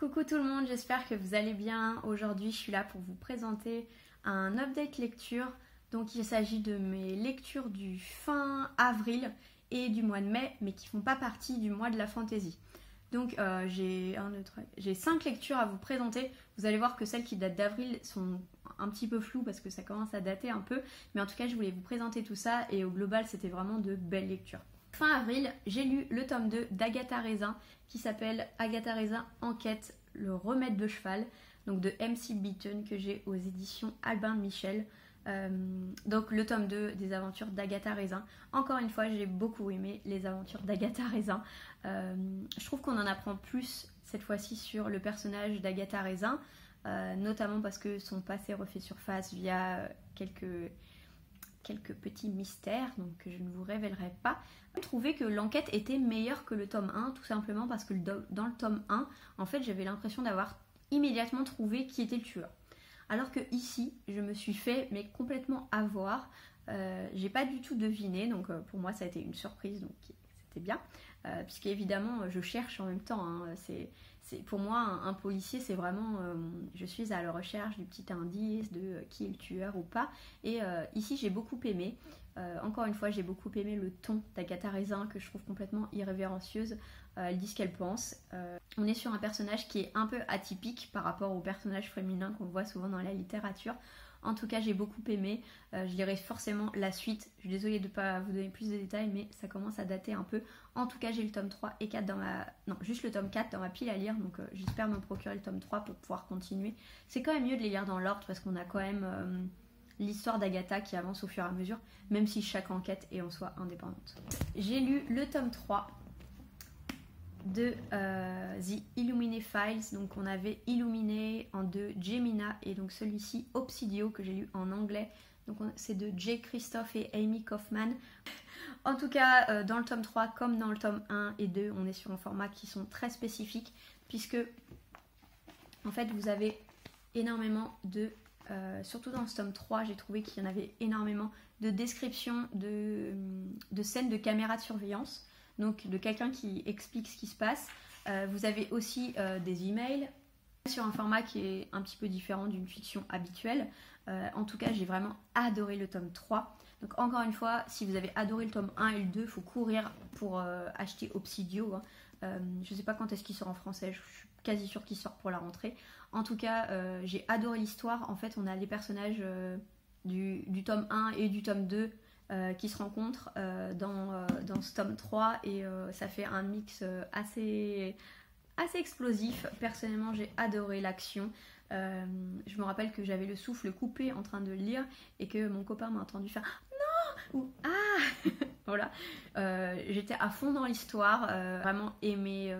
Coucou tout le monde, j'espère que vous allez bien. Aujourd'hui, je suis là pour vous présenter un update lecture. Donc, il s'agit de mes lectures du fin avril et du mois de mai, mais qui ne font pas partie du mois de la fantaisie. Donc, j'ai 5 lectures à vous présenter. Vous allez voir que celles qui datent d'avril sont un petit peu floues parce que ça commence à dater un peu. Mais en tout cas, je voulais vous présenter tout ça et au global, c'était vraiment de belles lectures. Fin avril, j'ai lu le tome 2 d'Agatha Raisin qui s'appelle Agatha Raisin Enquête, le remède de cheval, donc de MC Beaton que j'ai aux éditions Albin Michel. Donc le tome 2 des aventures d'Agatha Raisin. Encore une fois, j'ai beaucoup aimé les aventures d'Agatha Raisin. Je trouve qu'on en apprend plus cette fois-ci sur le personnage d'Agatha Raisin, notamment parce que son passé refait surface via quelques petits mystères, donc que je ne vous révélerai pas. J'ai trouvé que l'enquête était meilleure que le tome 1, tout simplement parce que dans le tome 1, en fait, j'avais l'impression d'avoir immédiatement trouvé qui était le tueur. Alors que ici, je me suis fait mais complètement avoir. J'ai pas du tout deviné, donc pour moi, ça a été une surprise, donc c'était bien. Puisque évidemment, je cherche en même temps. Pour moi, un policier, c'est vraiment... je suis à la recherche du petit indice de qui est le tueur ou pas. Et ici, j'ai beaucoup aimé. Encore une fois, j'ai beaucoup aimé le ton d'Agatha Raisin, que je trouve complètement irrévérencieuse. Elle dit ce qu'elle pense. On est sur un personnage qui est un peu atypique par rapport aux personnages féminins qu'on voit souvent dans la littérature. En tout cas, j'ai beaucoup aimé. Je lirai forcément la suite. Je suis désolée de ne pas vous donner plus de détails, mais ça commence à dater un peu. En tout cas, j'ai le tome 3 et 4 dans ma... Non, juste le tome 4 dans ma pile à lire. Donc, j'espère me procurer le tome 3 pour pouvoir continuer. C'est quand même mieux de les lire dans l'ordre parce qu'on a quand même l'histoire d'Agatha qui avance au fur et à mesure, même si chaque enquête est en soi indépendante. J'ai lu le tome 3 de The Illuminae Files. Donc on avait Illuminae en deux, Gemina, et donc celui-ci Obsidio que j'ai lu en anglais. Donc c'est de Jay Christophe et Amy Kaufman. En tout cas, dans le tome 3 comme dans le tome 1 et 2, on est sur un format qui sont très spécifiques puisque en fait vous avez énormément de... surtout dans ce tome 3, j'ai trouvé qu'il y en avait énormément de descriptions de scènes de caméras de surveillance. Donc de quelqu'un qui explique ce qui se passe. Vous avez aussi des emails sur un format qui est un petit peu différent d'une fiction habituelle. En tout cas, j'ai vraiment adoré le tome 3. Donc encore une fois, si vous avez adoré le tome 1 et le 2, il faut courir pour acheter Obsidio. Je ne sais pas quand est-ce qu'il sort en français, je suis quasi sûre qu'il sort pour la rentrée. En tout cas, j'ai adoré l'histoire. En fait, on a les personnages du tome 1 et du tome 2 qui se rencontrent dans ce tome 3 et ça fait un mix assez explosif. Personnellement, j'ai adoré l'action. Je me rappelle que j'avais le souffle coupé en train de lire et que mon copain m'a entendu faire non ou ah voilà. J'étais à fond dans l'histoire, vraiment aimé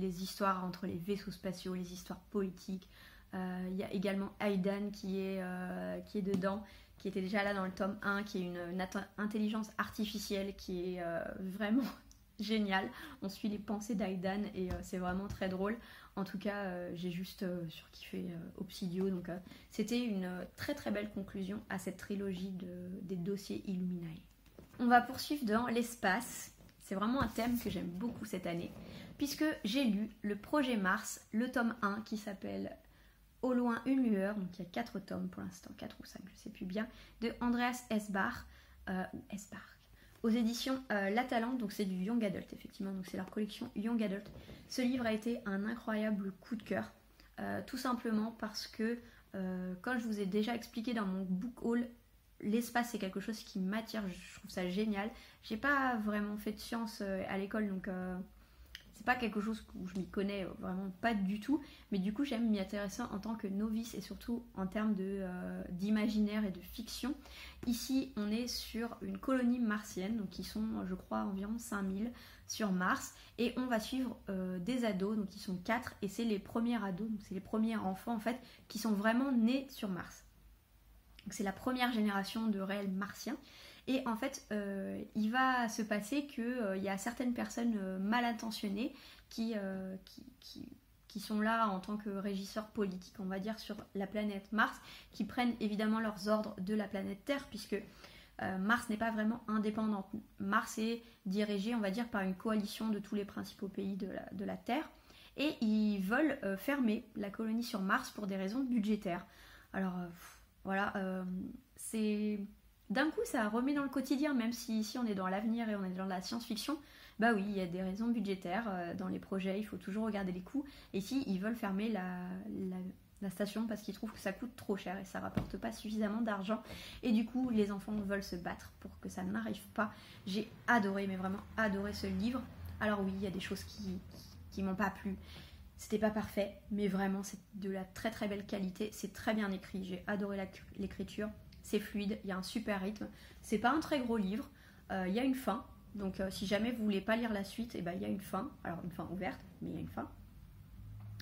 les histoires entre les vaisseaux spatiaux, les histoires politiques. Il y a également Aidan qui est dedans, qui était déjà là dans le tome 1, qui est une intelligence artificielle qui est vraiment géniale. On suit les pensées d'Aidan et c'est vraiment très drôle. En tout cas, j'ai juste surkiffé Obsidio. Donc c'était une très très belle conclusion à cette trilogie des dossiers Illuminae. On va poursuivre dans l'espace. C'est vraiment un thème que j'aime beaucoup cette année, puisque j'ai lu le projet Mars, le tome 1 qui s'appelle Au loin une lueur, donc il y a 4 tomes pour l'instant, 4 ou 5, je ne sais plus bien, de Andreas Esbach, aux éditions La Talente, donc c'est du Young Adult effectivement, donc c'est leur collection Young Adult. Ce livre a été un incroyable coup de cœur, tout simplement parce que, comme je vous ai déjà expliqué dans mon book haul, l'espace c'est quelque chose qui m'attire, je trouve ça génial. J'ai pas vraiment fait de sciences à l'école, donc... c'est pas quelque chose où je m'y connais vraiment pas du tout, mais du coup j'aime m'y intéresser en tant que novice et surtout en termes d'imaginaire et de fiction. Ici on est sur une colonie martienne, donc ils sont je crois environ 5000 sur Mars, et on va suivre des ados, donc ils sont 4 et c'est les premiers ados, donc c'est les premiers enfants en fait qui sont vraiment nés sur Mars. Donc c'est la première génération de réels martiens. Et en fait, il va se passer qu'il y a certaines personnes mal intentionnées qui sont là en tant que régisseurs politiques, on va dire, sur la planète Mars, qui prennent évidemment leurs ordres de la planète Terre, puisque Mars n'est pas vraiment indépendante. Mars est dirigée, on va dire, par une coalition de tous les principaux pays de la Terre. et ils veulent fermer la colonie sur Mars pour des raisons budgétaires. Alors voilà, c'est... D'un coup, ça remet dans le quotidien, même si ici on est dans l'avenir et on est dans la science-fiction. Bah oui, il y a des raisons budgétaires dans les projets, il faut toujours regarder les coûts. Et ici, ils veulent fermer la station parce qu'ils trouvent que ça coûte trop cher et ça rapporte pas suffisamment d'argent. Et du coup, les enfants veulent se battre pour que ça n'arrive pas. J'ai adoré, mais vraiment adoré ce livre. Alors oui, il y a des choses qui m'ont pas plu. C'était pas parfait, mais vraiment c'est de la très très belle qualité. C'est très bien écrit, j'ai adoré l'écriture. C'est fluide, il y a un super rythme. C'est pas un très gros livre, il y a une fin. Donc si jamais vous voulez pas lire la suite, il y a une fin. Alors une fin ouverte, mais il y a une fin.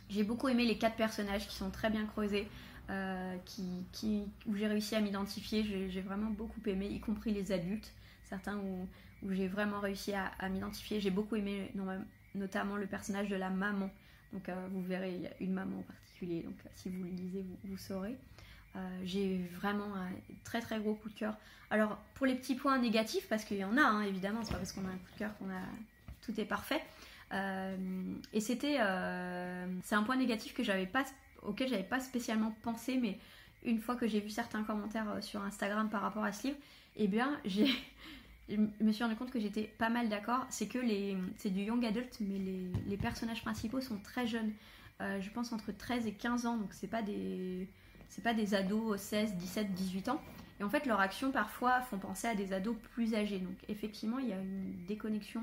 J'ai beaucoup aimé les 4 personnages qui sont très bien creusés, où j'ai réussi à m'identifier. J'ai vraiment beaucoup aimé, y compris les adultes. Certains où j'ai vraiment réussi à m'identifier. J'ai beaucoup aimé notamment le personnage de la maman. Donc vous verrez, il y a une maman en particulier. Donc si vous le lisez, vous saurez. J'ai vraiment un très très gros coup de cœur. Alors pour les petits points négatifs, parce qu'il y en a évidemment, c'est pas parce qu'on a un coup de cœur qu'on a tout est parfait. Et c'est un point négatif auquel j'avais pas spécialement pensé, mais une fois que j'ai vu certains commentaires sur Instagram par rapport à ce livre, eh bien je me suis rendu compte que j'étais pas mal d'accord. C'est que c'est du young adult, mais les personnages principaux sont très jeunes. Je pense entre 13 et 15 ans, donc c'est pas des ados 16, 17, 18 ans. Et en fait, leurs actions parfois font penser à des ados plus âgés. Donc effectivement, il y a une déconnexion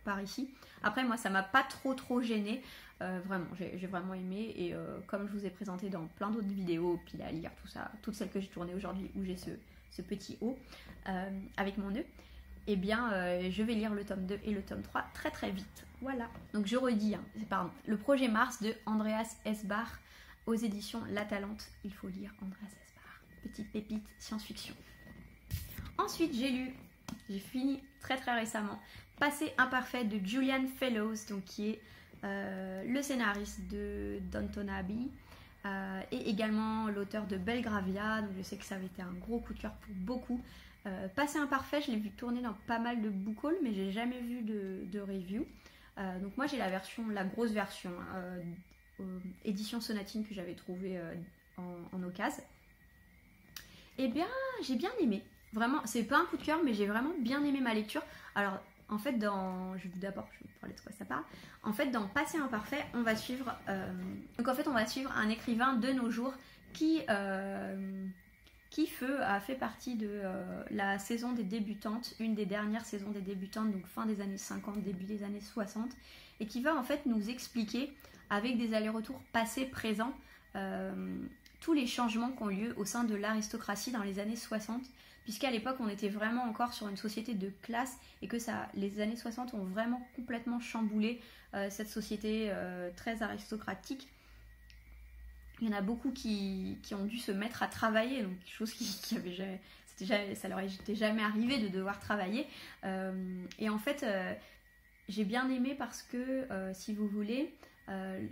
par ici. Après, moi, ça m'a pas trop gênée. Vraiment, j'ai vraiment aimé. Et comme je vous ai présenté dans plein d'autres vidéos, piles à lire, tout ça, toutes celles que j'ai tournées aujourd'hui, où j'ai ce petit haut avec mon nœud, eh bien, je vais lire le tome 2 et le tome 3 très très vite. Voilà. Donc je redis, le projet Mars de Andreas Esbach, aux éditions La Talente. Il faut lire Andreas Esbach. Petite pépite science-fiction. Ensuite, j'ai fini très très récemment, Passé imparfait de Julian Fellowes, donc qui est le scénariste de Downton Abbey et également l'auteur de Belgravia. Donc je sais que ça avait été un gros coup de cœur pour beaucoup. Passé imparfait, je l'ai vu tourner dans pas mal de book hauls, mais j'ai jamais vu de review. Donc moi j'ai la grosse version. Édition Sonatine que j'avais trouvée en occasion. Et bien, j'ai bien aimé. Vraiment, c'est pas un coup de cœur, mais j'ai vraiment bien aimé ma lecture. Alors, en fait, je vais vous parler de quoi ça parle. En fait, dans Passé imparfait, on va suivre un écrivain de nos jours qui a fait partie de la saison des débutantes, une des dernières saisons des débutantes, donc fin des années 50, début des années 60, et qui va en fait nous expliquer avec des allers-retours passé-présent, tous les changements qui ont lieu au sein de l'aristocratie dans les années 60, puisqu'à l'époque on était vraiment encore sur une société de classe et que les années 60 ont vraiment complètement chamboulé cette société très aristocratique. Il y en a beaucoup qui ont dû se mettre à travailler, donc chose ça leur était jamais arrivé de devoir travailler. Et en fait, j'ai bien aimé parce que, si vous voulez,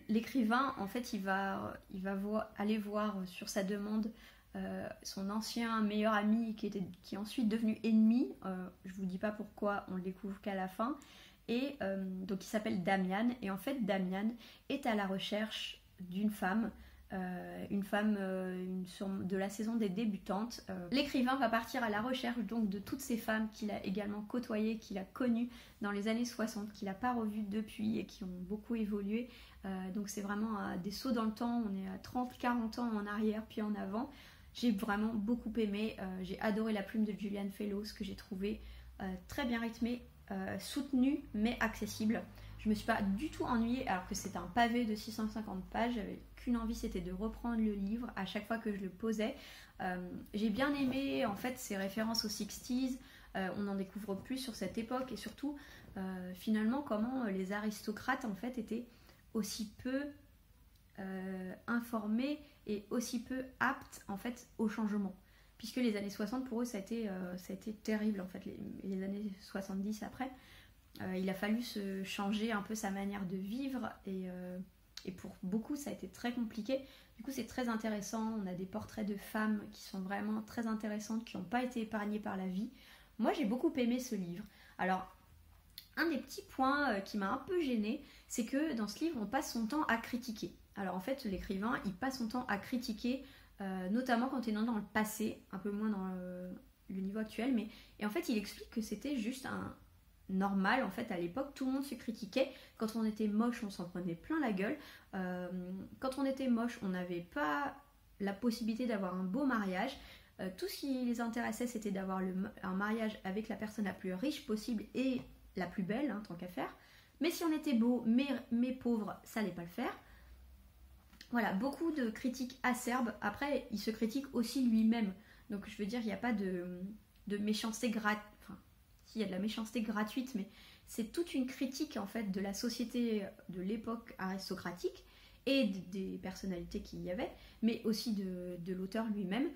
l'écrivain, en fait, il va aller voir sur sa demande son ancien meilleur ami qui est ensuite devenu ennemi. Je vous dis pas pourquoi, on le découvre qu'à la fin. Et donc il s'appelle Damian. Et en fait, Damian est à la recherche d'une femme. De la saison des débutantes. L'écrivain va partir à la recherche donc de toutes ces femmes qu'il a également côtoyées, qu'il a connues dans les années 60, qu'il n'a pas revues depuis et qui ont beaucoup évolué. Donc c'est vraiment des sauts dans le temps, on est à 30-40 ans en arrière puis en avant. J'ai vraiment beaucoup aimé, j'ai adoré la plume de Julian Fellowes que j'ai trouvé très bien rythmée, soutenue mais accessible. Je me suis pas du tout ennuyée alors que c'est un pavé de 650 pages. J'avais qu'une envie, c'était de reprendre le livre à chaque fois que je le posais. J'ai bien aimé en fait ces références aux 60s. On en découvre plus sur cette époque et surtout finalement comment les aristocrates en fait étaient aussi peu informés et aussi peu aptes en fait au changement. Puisque les années 60 pour eux ça a été terrible en fait, les années 70 après. Il a fallu se changer un peu sa manière de vivre et pour beaucoup ça a été très compliqué. Du coup c'est très intéressant, on a des portraits de femmes qui sont vraiment très intéressantes, qui n'ont pas été épargnées par la vie. Moi j'ai beaucoup aimé ce livre. Alors Un des petits points qui m'a un peu gênée, c'est que dans ce livre, on passe son temps à critiquer. Alors en fait, l'écrivain, il passe son temps à critiquer, notamment quand on est dans le passé, un peu moins dans le niveau actuel, mais et en fait, il explique que c'était juste un normal, en fait, à l'époque, tout le monde se critiquait. Quand on était moche, on s'en prenait plein la gueule. Quand on était moche, on n'avait pas la possibilité d'avoir un beau mariage. Tout ce qui les intéressait, c'était d'avoir un mariage avec la personne la plus riche possible et la plus belle, hein, tant qu'à faire. Mais si on était beau, mais pauvre, ça n'allait pas le faire. Voilà, beaucoup de critiques acerbes. Après, il se critique aussi lui-même. Donc je veux dire, il n'y a pas de méchanceté gratuite. Enfin, s'il y a de la méchanceté gratuite, mais c'est toute une critique en fait de la société de l'époque aristocratique et des personnalités qu'il y avait, mais aussi de l'auteur lui-même.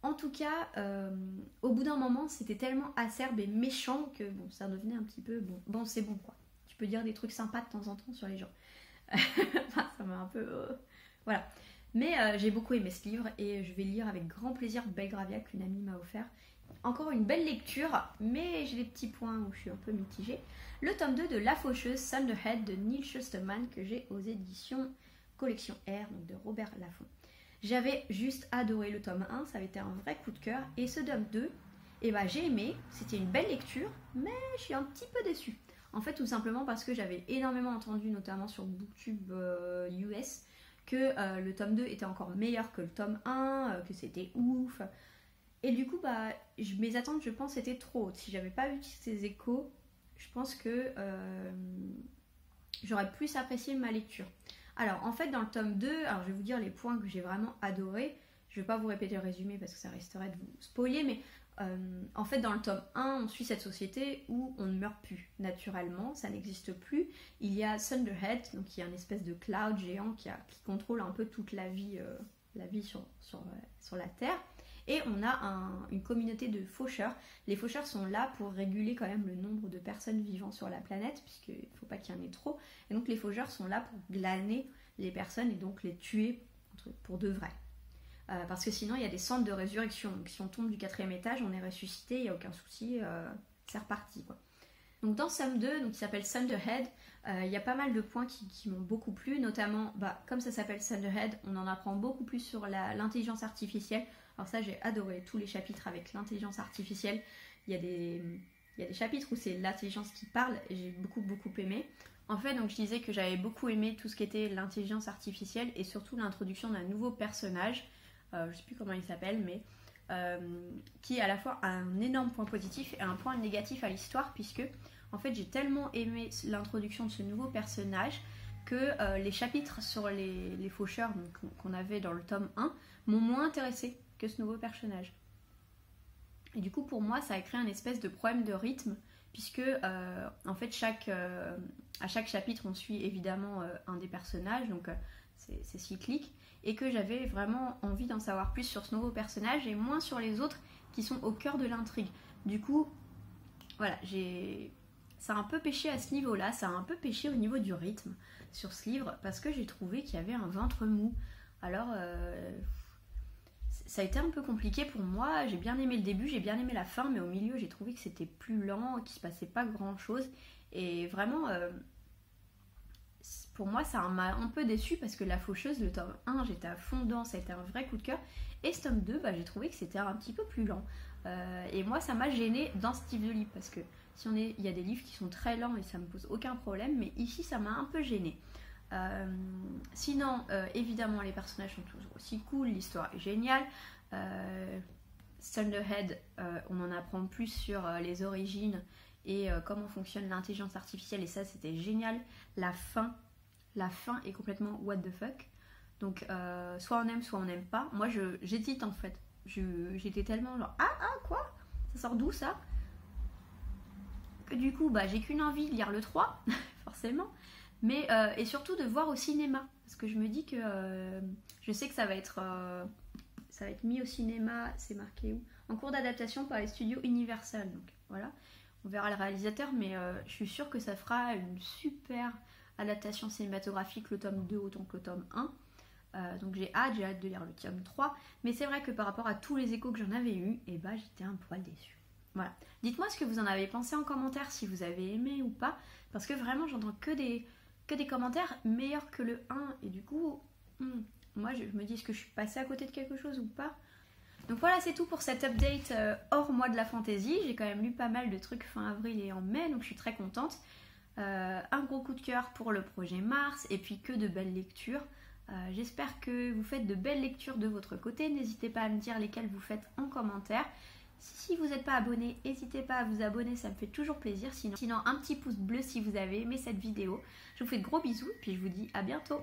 En tout cas, au bout d'un moment, c'était tellement acerbe et méchant que bon, ça devenait un petit peu bon, c'est bon quoi. Tu peux dire des trucs sympas de temps en temps sur les gens. Enfin, ça m'a un peu voilà. Mais j'ai beaucoup aimé ce livre et je vais le lire avec grand plaisir. Belgravia qu'une amie m'a offert. Encore une belle lecture, mais j'ai des petits points où je suis un peu mitigée. Le tome 2 de La Faucheuse, Thunderhead de Neil Shusterman que j'ai aux éditions Collection R, donc de Robert Laffont. J'avais juste adoré le tome 1, ça avait été un vrai coup de cœur. Et ce tome 2, j'ai aimé, c'était une belle lecture, mais je suis un petit peu déçue. En fait, tout simplement parce que j'avais énormément entendu, notamment sur Booktube US, que le tome 2 était encore meilleur que le tome 1, que c'était ouf. Et du coup, mes attentes, je pense, étaient trop hautes. Si j'avais pas eu ces échos, je pense que j'aurais plus apprécié ma lecture. Alors, en fait, dans le tome 2, alors je vais vous dire les points que j'ai vraiment adorés. Je ne vais pas vous répéter le résumé parce que ça risquerait de vous spoiler, mais en fait, dans le tome 1, on suit cette société où on ne meurt plus naturellement, ça n'existe plus. Il y a Thunderhead, donc qui est un espèce de cloud géant qui contrôle un peu toute la vie sur la Terre. Et on a une communauté de faucheurs. Les faucheurs sont là pour réguler quand même le nombre de personnes vivant sur la planète, puisqu'il ne faut pas qu'il y en ait trop. Et donc les faucheurs sont là pour glaner les personnes et donc les tuer pour de vrai. Parce que sinon il y a des centres de résurrection. Donc si on tombe du 4e étage, on est ressuscité, il n'y a aucun souci, c'est reparti quoi. Donc dans Somme 2, donc, qui s'appelle Thunderhead, il y a pas mal de points qui m'ont beaucoup plu, notamment, comme ça s'appelle Thunderhead, on en apprend beaucoup plus sur l'intelligence artificielle. Alors ça, j'ai adoré tous les chapitres avec l'intelligence artificielle. Il y a des chapitres où c'est l'intelligence qui parle et j'ai beaucoup aimé. En fait, donc je disais que j'avais beaucoup aimé tout ce qui était l'intelligence artificielle et surtout l'introduction d'un nouveau personnage, je sais plus comment il s'appelle, mais qui est à la fois un énorme point positif et un point négatif à l'histoire, puisque en fait j'ai tellement aimé l'introduction de ce nouveau personnage que les chapitres sur les faucheurs qu'on avait dans le tome 1 m'ont moins intéressé que ce nouveau personnage. Et du coup pour moi ça a créé un espèce de problème de rythme, puisque en fait à chaque chapitre on suit évidemment un des personnages, donc c'est cyclique, et que j'avais vraiment envie d'en savoir plus sur ce nouveau personnage et moins sur les autres qui sont au cœur de l'intrigue. Du coup, voilà, ça a un peu péché à ce niveau-là, ça a un peu péché au niveau du rythme sur ce livre, parce que j'ai trouvé qu'il y avait un ventre mou. Alors, ça a été un peu compliqué pour moi, j'ai bien aimé le début, j'ai bien aimé la fin, mais au milieu j'ai trouvé que c'était plus lent, qu'il se passait pas grand-chose, et vraiment... pour moi ça m'a un peu déçue parce que La Faucheuse, le tome 1, j'étais à fond dedans, ça a été un vrai coup de cœur, et ce tome 2, j'ai trouvé que c'était un petit peu plus lent. Et moi ça m'a gênée dans ce type de livre, parce que il y a des livres qui sont très lents et ça me pose aucun problème, mais ici ça m'a un peu gênée. Sinon, évidemment les personnages sont toujours aussi cool, l'histoire est géniale. Thunderhead, on en apprend plus sur les origines et comment fonctionne l'intelligence artificielle, et ça c'était génial. La fin est complètement what the fuck, donc soit on aime soit on n'aime pas. Moi j'hésite en fait, j'étais tellement genre quoi, ça sort d'où ça, que du coup j'ai qu'une envie de lire le 3 forcément, mais et surtout de voir au cinéma, parce que je me dis que je sais que ça va être mis au cinéma, c'est marqué où, en cours d'adaptation par les studios Universal, donc voilà. On verra le réalisateur, mais je suis sûre que ça fera une super adaptation cinématographique, le tome 2 autant que le tome 1. Donc j'ai hâte de lire le tome 3. Mais c'est vrai que par rapport à tous les échos que j'en avais eu, j'étais un poil déçue. Voilà. Dites-moi ce que vous en avez pensé en commentaire, si vous avez aimé ou pas, parce que vraiment j'entends que des commentaires meilleurs que le 1, et du coup, moi je me dis, est-ce que je suis passée à côté de quelque chose ou pas? Donc voilà, c'est tout pour cette update hors mois de la fantaisie. J'ai quand même lu pas mal de trucs fin avril et en mai, donc je suis très contente. Un gros coup de cœur pour le projet Mars, et puis que de belles lectures. J'espère que vous faites de belles lectures de votre côté. N'hésitez pas à me dire lesquelles vous faites en commentaire. Si vous n'êtes pas abonné, n'hésitez pas à vous abonner, ça me fait toujours plaisir. Sinon, un petit pouce bleu si vous avez aimé cette vidéo. Je vous fais de gros bisous, puis je vous dis à bientôt.